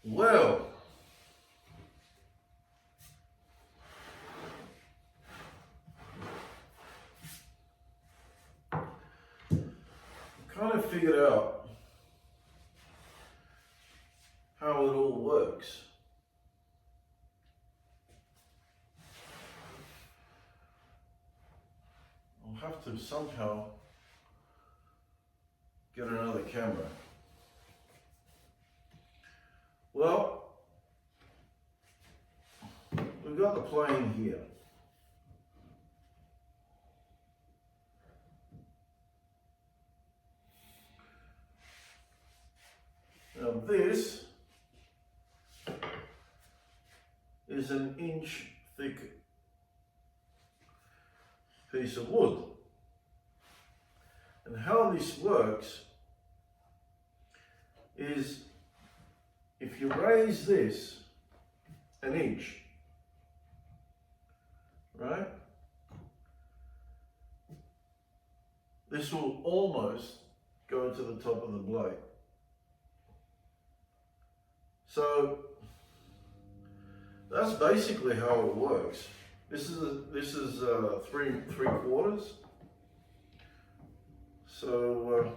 Well, kind of figured out how it all works. I'll have to somehow get another camera. Well, we've got the plane here. Now this is an inch thick piece of wood. And how this works is if you raise this an inch, right? This will almost go to the top of the blade. So that's basically how it works. This is 3/4. So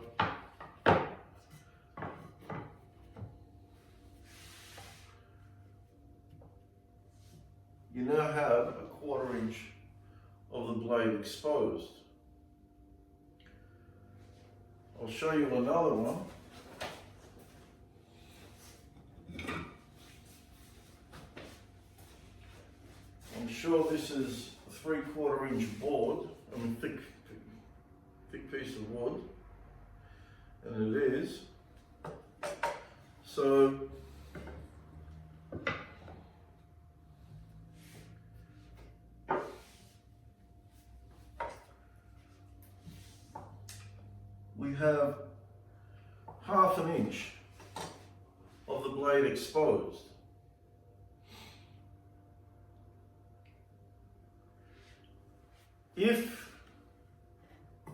you now have a 1/4 inch of the blade exposed. I'll show you another one. I'm sure this is a 3/4 inch board, thick piece of wood, and it is. So we have 1/2 inch of the blade exposed. If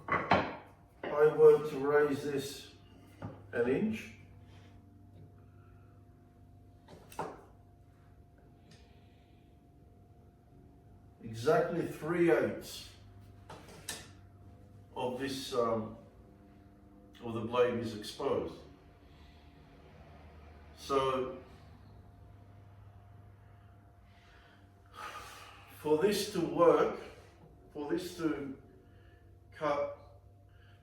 I were to raise this an inch, exactly 3/8 of this of the blade is exposed. So for this to work, for this to cut,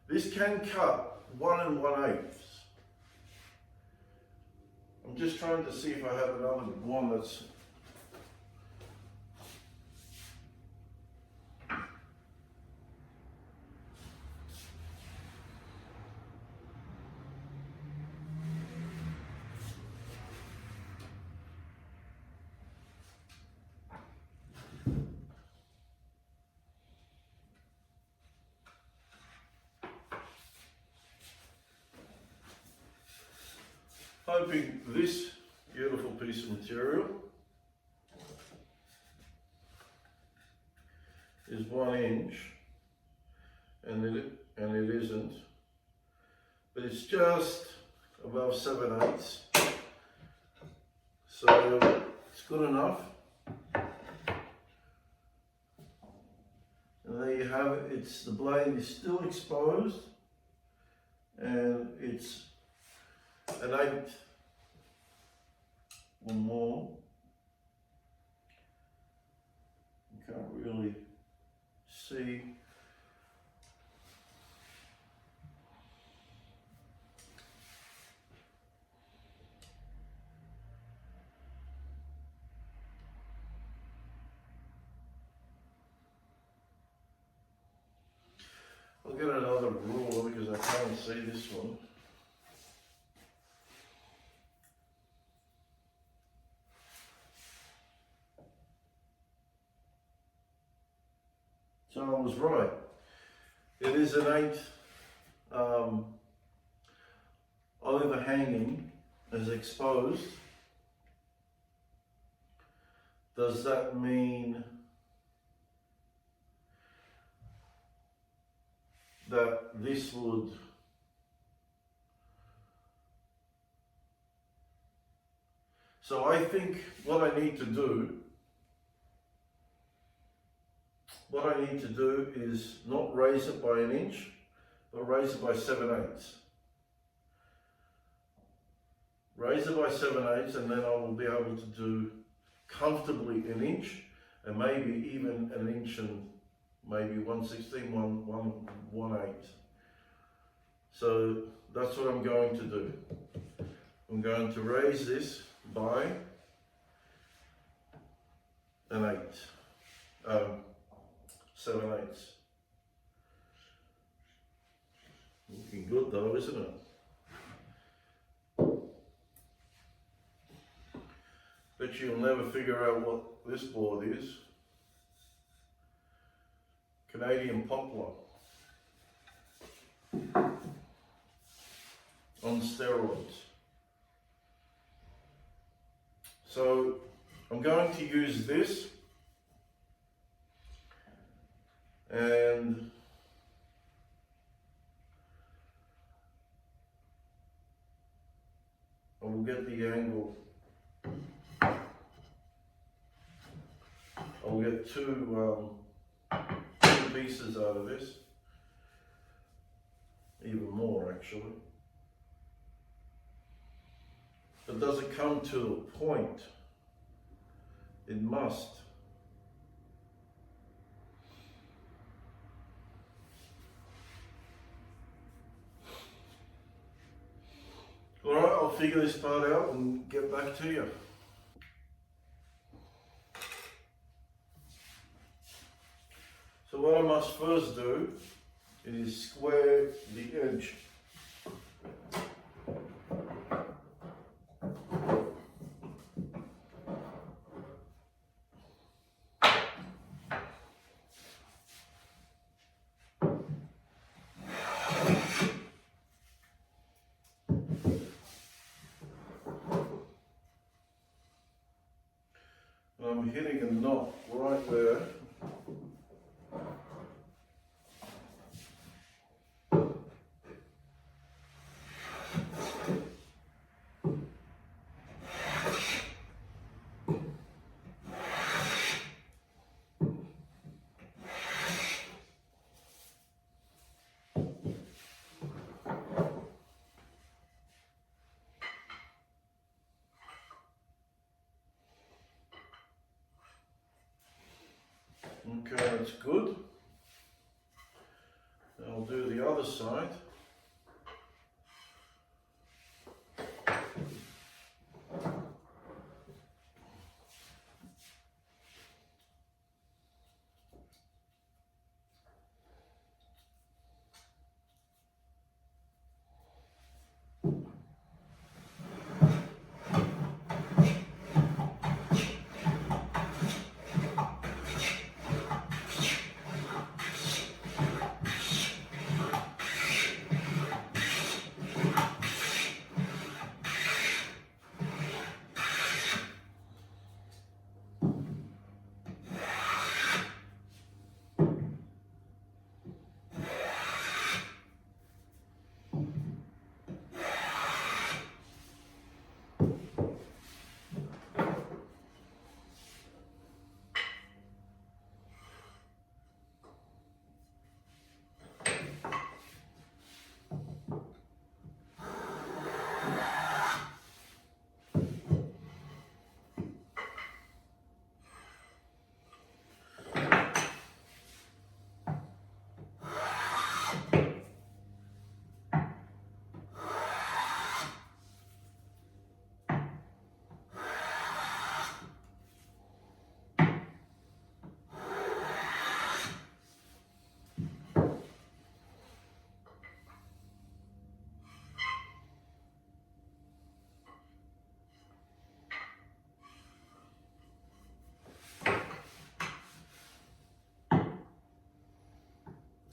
this can cut 1 1/8. I'm just trying to see if I have another one that's hoping this beautiful piece of material is 1 inch, and it isn't, but it's just above 7/8, so it's good enough. And there you have it. It's the blade is still exposed, and it's an 1/8 or more. You can't really see. I'll get another ruler because I can't see this one. So I was right. It is an 1/8 overhanging as exposed. Does that mean that this would So I think what I need to do is not raise it by 1 inch, but raise it by 7/8. Raise it by 7/8, and then I will be able to do comfortably 1 inch, and maybe even 1 inch and maybe 1/16, 1/8. So that's what I'm going to do. I'm going to raise this by 7/8. Looking good though, isn't it? Bet you'll never figure out what this board is. Canadian poplar on steroids. So I'm going to use this, and I will get the angle. I'll get two pieces out of this, even more actually. But does it come to a point? It must. All right, I'll figure this part out and get back to you. So what I must first do is square the edge. I'm hitting a knot right there. Okay, that's good. I'll do the other side.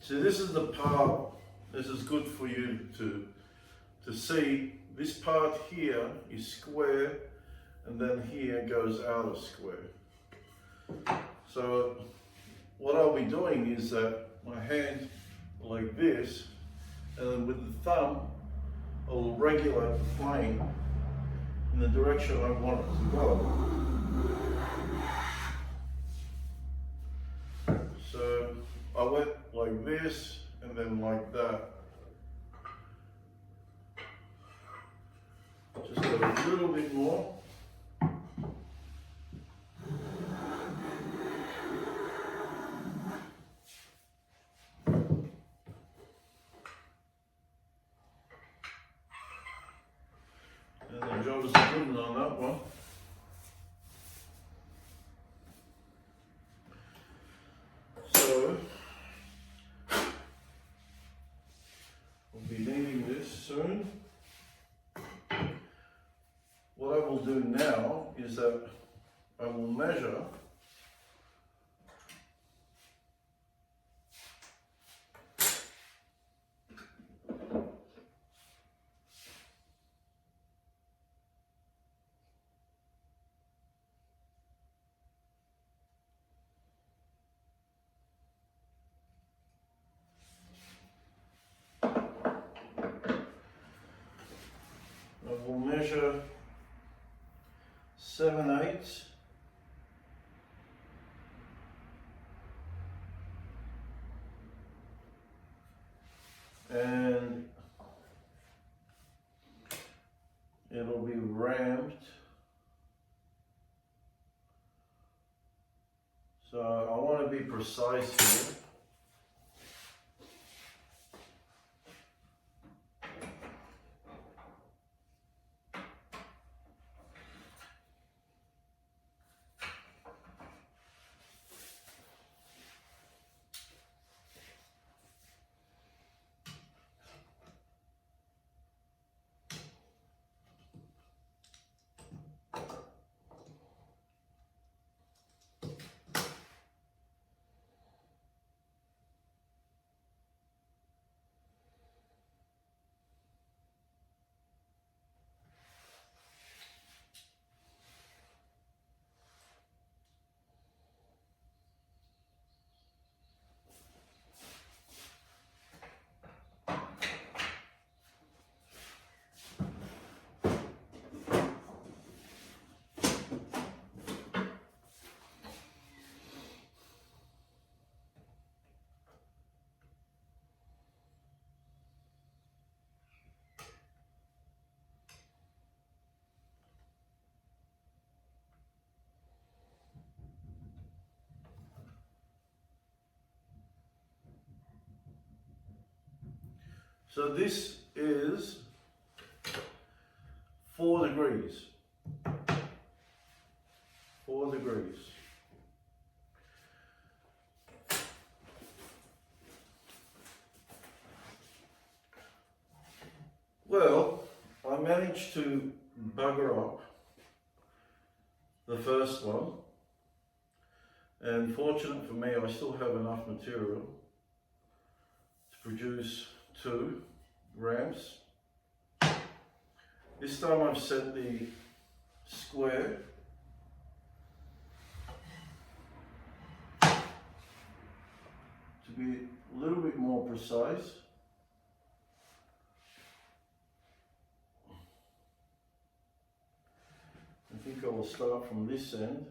So this is the part, this is good for you to see. This part here is square, and then here goes out of square. So what I'll be doing is that my hand like this, and then with the thumb, I'll regulate the plane in the direction I want it to go. So I went like this and then like that. Just got a little bit more. And the job is good on that one. So we'll be needing this soon. What I will do now is that I will measure measure 7/8 and it'll be rammed, so I want to be precise here. So this is 4 degrees. 4 degrees. Well, I managed to bugger up the first one, and fortunate for me, I still have enough material to produce 2 ramps. This time I've set the square to be a little bit more precise. I think I will start from this end.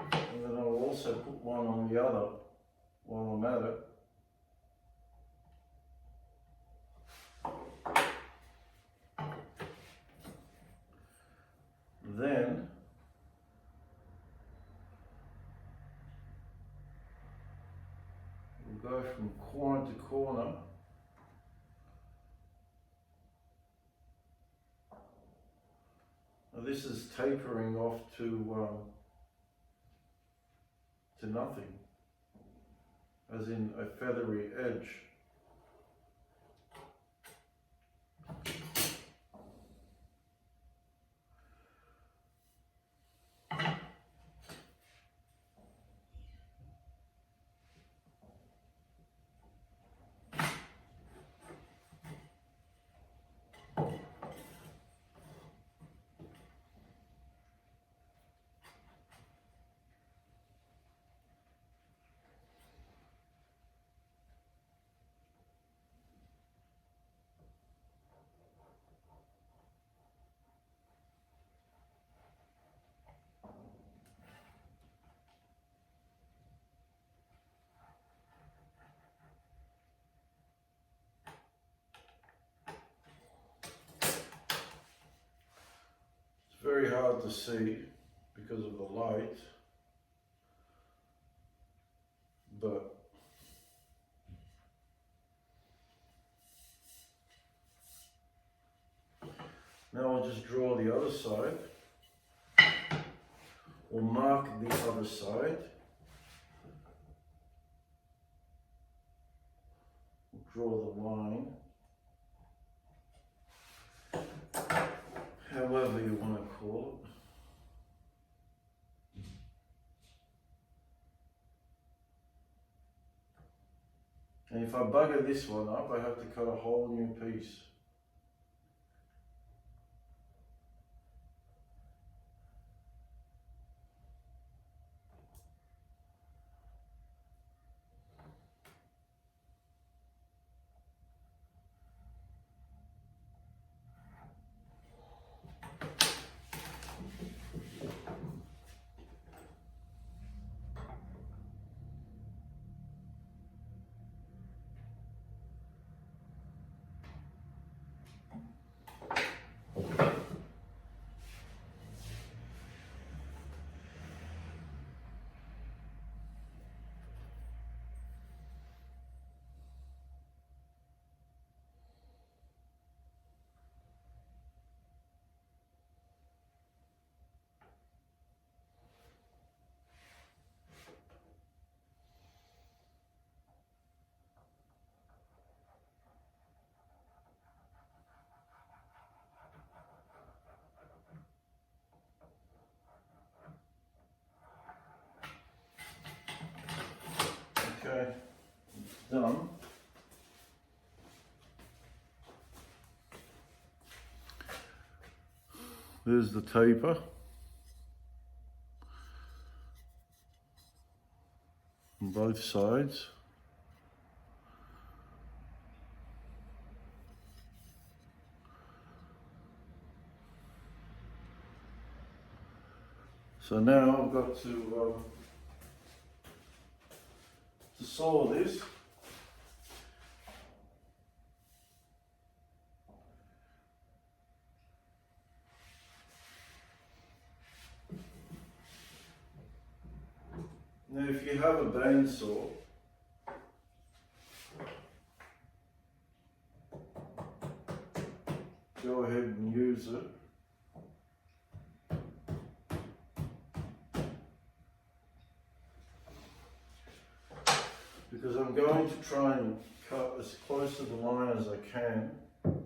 And then I'll also put one on the other while I'm at it. Then we'll go from corner to corner. Now this is tapering off to nothing, as in a feathery edge. hard to see because of the light, but now I'll just draw the other side, or mark the other side. Draw the line, however you want to call it. And if I bugger this one up, I have to cut a whole new piece. Okay, it's done. There's the taper. On both sides. So now I've got to saw this. Now if you have a bandsaw, go ahead and use it. Because I'm going to try and cut as close to the line as I can. Well,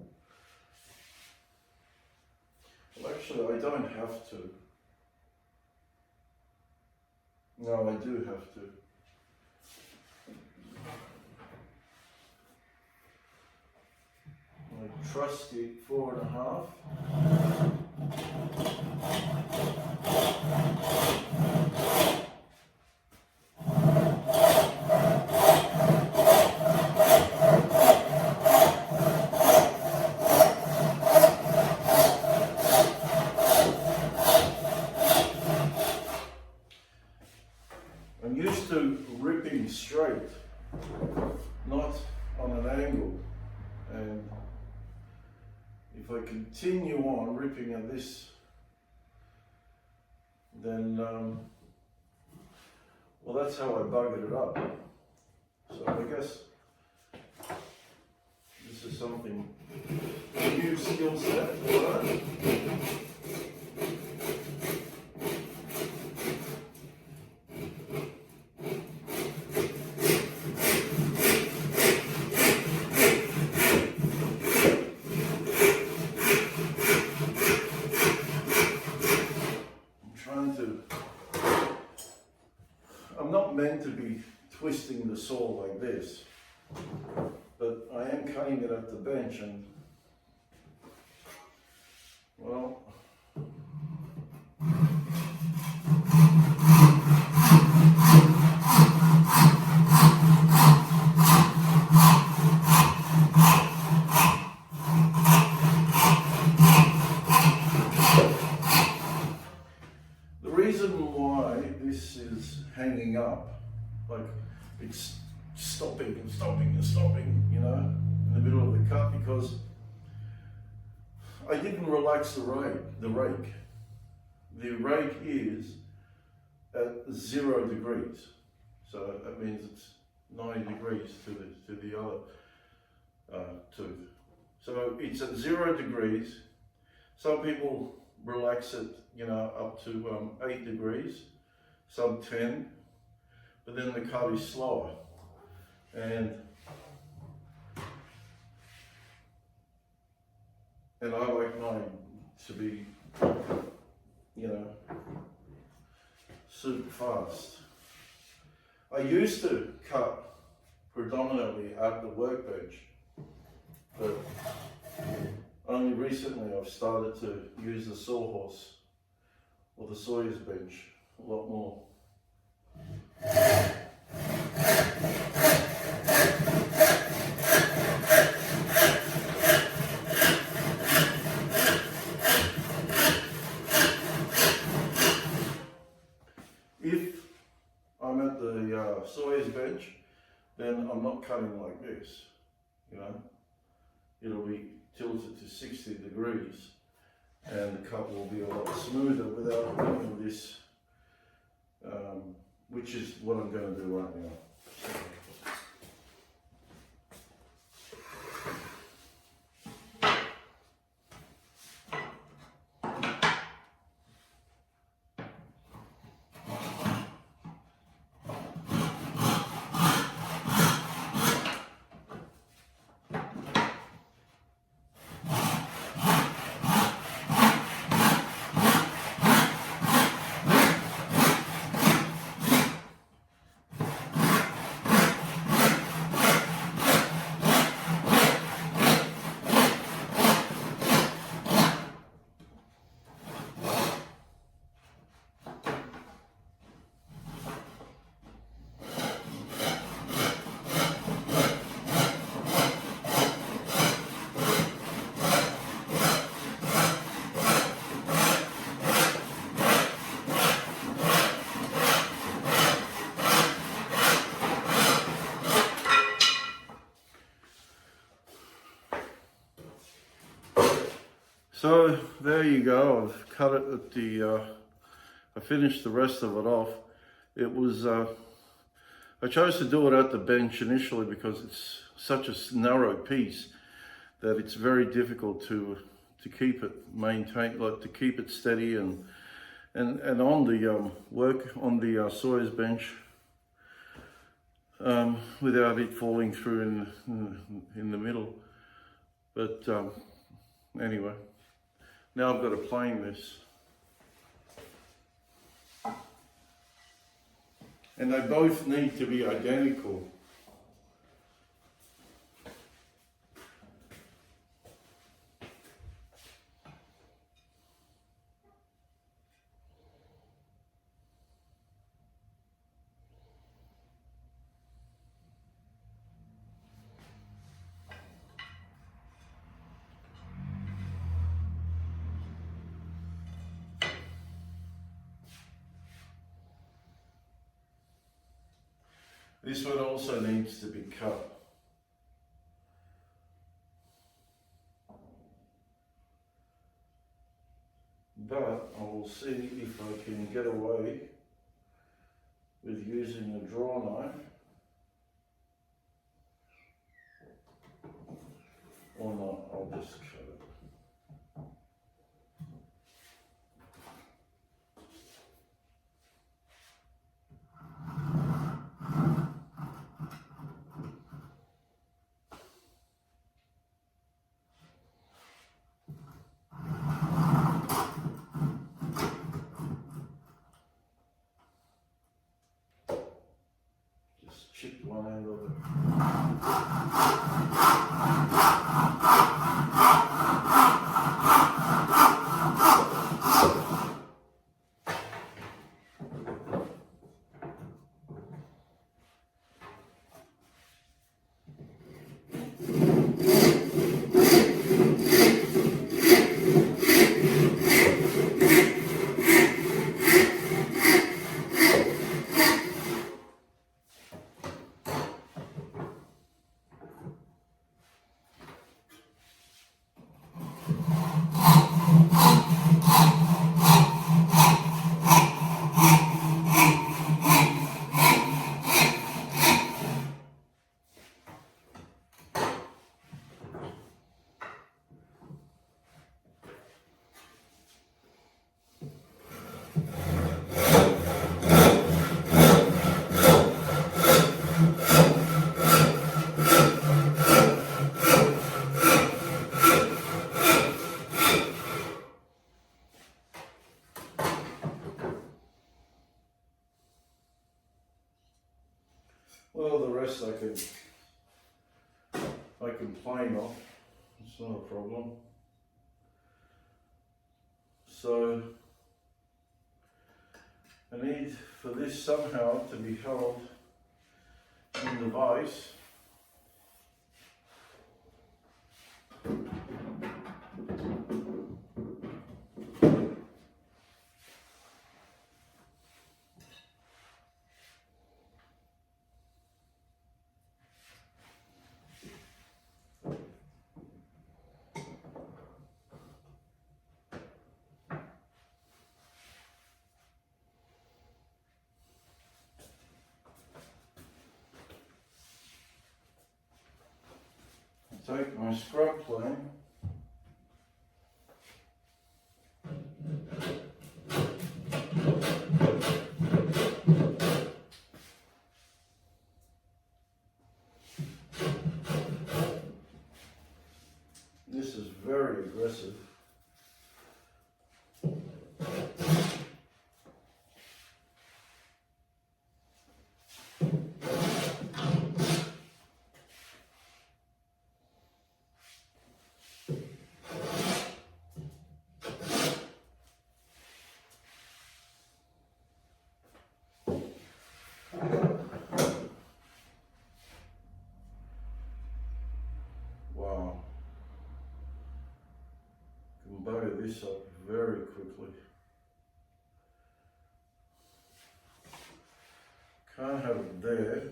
actually, I don't have to. No, I do have to. My trusty 4.5. I'm used to ripping straight, not on an angle, and if I continue on ripping at this, then, well, that's how I buggered it up. So I guess this is something, a new skill set, right? I'm not meant to be twisting the saw like this, but I am cutting it at the bench, and well, the reason why this is hanging up, like it's stopping and stopping and stopping, you know, in the middle of the cut, because I didn't relax the rake. the rake is at 0 degrees. So that means it's 90 degrees to the other tooth. So it's at 0 degrees. Some people relax it, you know, up to 8 degrees, some 10, but then the cut is slower. And I like mine to be, you know, super fast. I used to cut predominantly at the workbench, but only recently I've started to use the sawhorse or the sawyer's bench a lot more. If I'm at the sawyer's bench, then I'm not cutting like this, you know. It'll be tilted to 60 degrees and the cut will be a lot smoother without any of this, which is what I'm going to do right now. So there you go, I've cut it at the, I finished the rest of it off. It was, I chose to do it at the bench initially because it's such a narrow piece that it's very difficult to keep it maintained, like to keep it steady and on the work on the sawyer's bench without it falling through in the middle. But anyway. Now I've got to plane this. And they both need to be identical. This one also needs to be cut. But I will see if I can get away with using a draw knife or not. I'll just cut it. Chipped one end of it. Well, the rest I can plane off. It's not a problem. So I need for this somehow to be held in the vise. Take my scrub plane . This is very aggressive. Wow. Can butter this up very quickly. Can't have it there.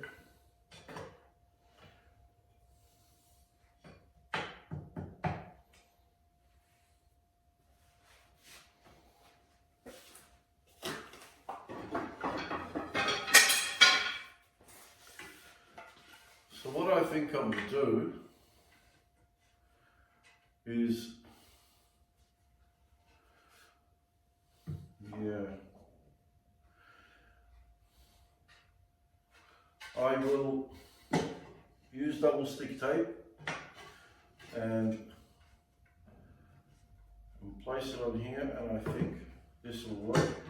So what I think I'm going to do is, I will use double stick tape and place it on here, and I think this will work.